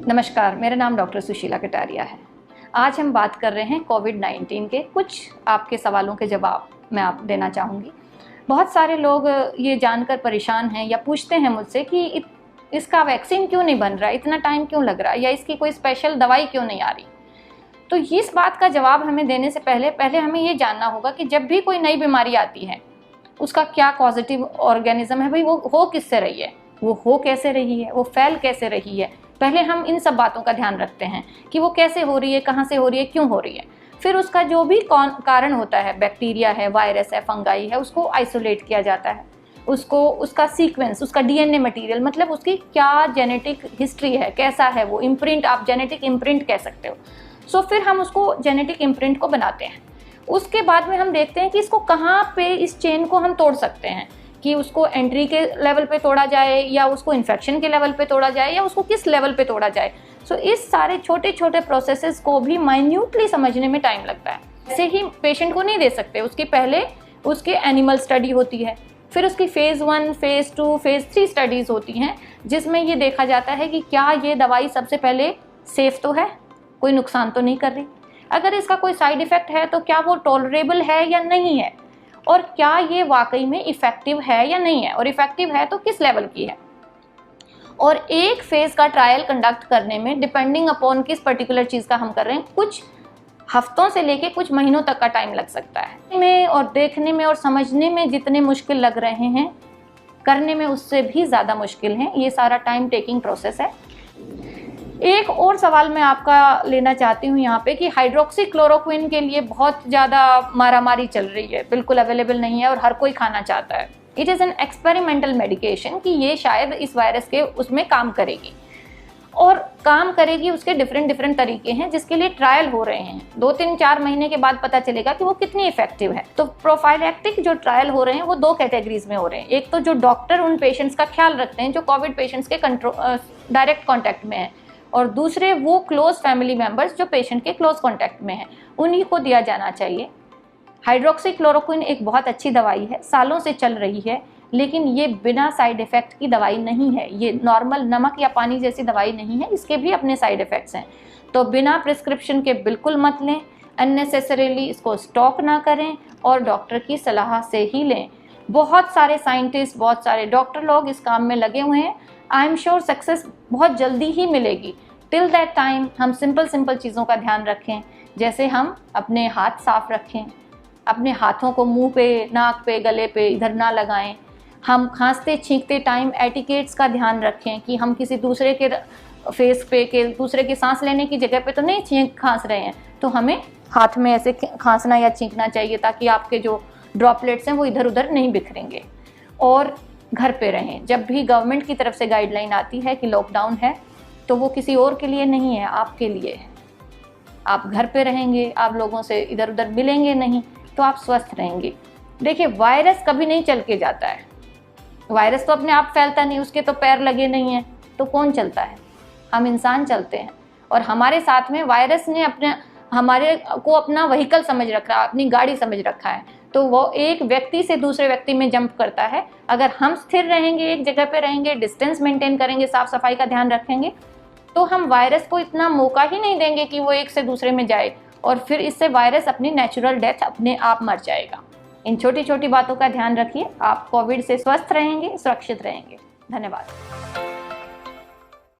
नमस्कार, मेरा नाम डॉक्टर सुशीला कटारिया है। आज हम बात कर रहे हैं कोविड-19 के कुछ आपके सवालों के जवाब मैं आप देना चाहूँगी। बहुत सारे लोग ये जानकर परेशान हैं या पूछते हैं मुझसे कि इसका वैक्सीन क्यों नहीं बन रहा, इतना टाइम क्यों लग रहा है या इसकी कोई स्पेशल दवाई क्यों नहीं आ रही। तो इस बात का जवाब हमें देने से पहले हमें ये जानना होगा कि जब भी कोई नई बीमारी आती है उसका क्या पॉजिटिव ऑर्गेनिज्म है, भाई वो हो किससे रही है, वो हो कैसे रही है, वो फैल कैसे रही है। पहले हम इन सब बातों का ध्यान रखते हैं कि वो कैसे हो रही है, कहाँ से हो रही है, क्यों हो रही है। फिर उसका जो भी कारण होता है, बैक्टीरिया है, वायरस है, फंगाई है, उसको आइसोलेट किया जाता है। उसका सीक्वेंस, उसका डीएनए मटेरियल, मतलब उसकी क्या जेनेटिक हिस्ट्री है, कैसा है वो इम्प्रिंट, आप जेनेटिक इम्प्रिंट कह सकते हो। सो फिर हम उसको जेनेटिक इम्प्रिंट को बनाते हैं। उसके बाद में हम देखते हैं कि इसको कहाँ पे, इस चेन को हम तोड़ सकते हैं कि उसको एंट्री के लेवल पे तोड़ा जाए या उसको इन्फेक्शन के लेवल पे तोड़ा जाए या उसको किस लेवल पे तोड़ा जाए। सो इस सारे छोटे छोटे प्रोसेसेस को भी माइन्यूटली समझने में टाइम लगता है। ऐसे ही पेशेंट को नहीं दे सकते, उसकी पहले उसके एनिमल स्टडी होती है, फिर उसकी फेज़ 1, फेज़ 2, फेज़ 3 स्टडीज़ होती हैं, जिसमें ये देखा जाता है कि क्या ये दवाई सबसे पहले सेफ़ तो है, कोई नुकसान तो नहीं कर रही। अगर इसका कोई साइड इफ़ेक्ट है तो क्या वो टॉलरेबल है या नहीं है, और क्या ये वाकई में इफ़ेक्टिव है या नहीं है, और इफ़ेक्टिव है तो किस लेवल की है। और एक फेज़ का ट्रायल कंडक्ट करने में डिपेंडिंग अपॉन किस पर्टिकुलर चीज़ का हम कर रहे हैं, कुछ हफ्तों से लेके कुछ महीनों तक का टाइम लग सकता है। में और देखने में और समझने में जितने मुश्किल लग रहे हैं, करने में उससे भी ज़्यादा मुश्किल है। ये सारा टाइम टेकिंग प्रोसेस है। एक और सवाल मैं आपका लेना चाहती हूँ यहाँ पे कि हाइड्रोक्सीक्लोरोक्विन के लिए बहुत ज़्यादा मारामारी चल रही है, बिल्कुल अवेलेबल नहीं है और हर कोई खाना चाहता है। It is an experimental medication कि ये शायद इस वायरस के उसमें काम करेगी, और काम करेगी उसके डिफरेंट तरीके हैं जिसके लिए ट्रायल हो रहे हैं। 2-3-4 महीने के बाद पता चलेगा कि वो कितनी इफेक्टिव है। तो प्रोफाइलैक्टिक जो ट्रायल हो रहे हैं वो 2 कैटेगरीज में हो रहे हैं। एक तो जो डॉक्टर उन पेशेंट्स का ख्याल रखते हैं जो कोविड पेशेंट्स के डायरेक्ट कॉन्टैक्ट में है, और दूसरे वो क्लोज फैमिली मेंबर्स जो पेशेंट के क्लोज कॉन्टैक्ट में हैं, उन्हीं को दिया जाना चाहिए। हाइड्रोक्सीक्लोरोक्विन एक बहुत अच्छी दवाई है, सालों से चल रही है, लेकिन ये बिना साइड इफ़ेक्ट की दवाई नहीं है। ये नॉर्मल नमक या पानी जैसी दवाई नहीं है, इसके भी अपने साइड इफ़ेक्ट्स हैं। तो बिना प्रिस्क्रिप्शन के बिल्कुल मत लें, अननेसेसरीली इसको स्टॉक ना करें और डॉक्टर की सलाह से ही लें। बहुत सारे साइंटिस्ट, बहुत सारे डॉक्टर लोग इस काम में लगे हुए हैं। आई एम श्योर सक्सेस बहुत जल्दी ही मिलेगी। टिल दैट टाइम हम सिंपल चीज़ों का ध्यान रखें, जैसे हम अपने हाथ साफ रखें, अपने हाथों को मुंह पे, नाक पे, गले पे इधर ना लगाएं। हम खांसते छींकते टाइम एटिकेट्स का ध्यान रखें कि हम किसी दूसरे के फेस पे के दूसरे की सांस लेने की जगह पे तो नहीं छींक खांस रहे हैं, तो हमें हाथ में ऐसे खांसना या छींकना चाहिए ताकि आपके जो ड्रॉपलेट्स हैं वो इधर उधर नहीं बिखरेंगे। और घर पे रहें। जब भी गवर्नमेंट की तरफ से गाइडलाइन आती है कि लॉकडाउन है, तो वो किसी और के लिए नहीं है, आपके लिए है। आप घर पे रहेंगे, आप लोगों से इधर उधर मिलेंगे नहीं, तो आप स्वस्थ रहेंगे। देखिए, वायरस कभी नहीं चल के जाता है। वायरस तो अपने आप फैलता नहीं, उसके तो पैर लगे नहीं हैं, तो कौन चलता है? हम इंसान चलते हैं। और हमारे साथ में वायरस ने हमारे को अपना व्हीकल समझ रखा है, अपनी गाड़ी समझ रखा है। तो वो एक व्यक्ति से दूसरे व्यक्ति में जंप करता है। अगर हम स्थिर रहेंगे, एक जगह पे रहेंगे, डिस्टेंस मेंटेन करेंगे, साफ सफाई का ध्यान रखेंगे, तो हम वायरस को इतना मौका ही नहीं देंगे कि वो एक से दूसरे में जाए, और फिर इससे वायरस अपनी नेचुरल डेथ अपने आप मर जाएगा। इन छोटी छोटी बातों का ध्यान रखिए, आप कोविड से स्वस्थ रहेंगे, सुरक्षित रहेंगे। धन्यवाद।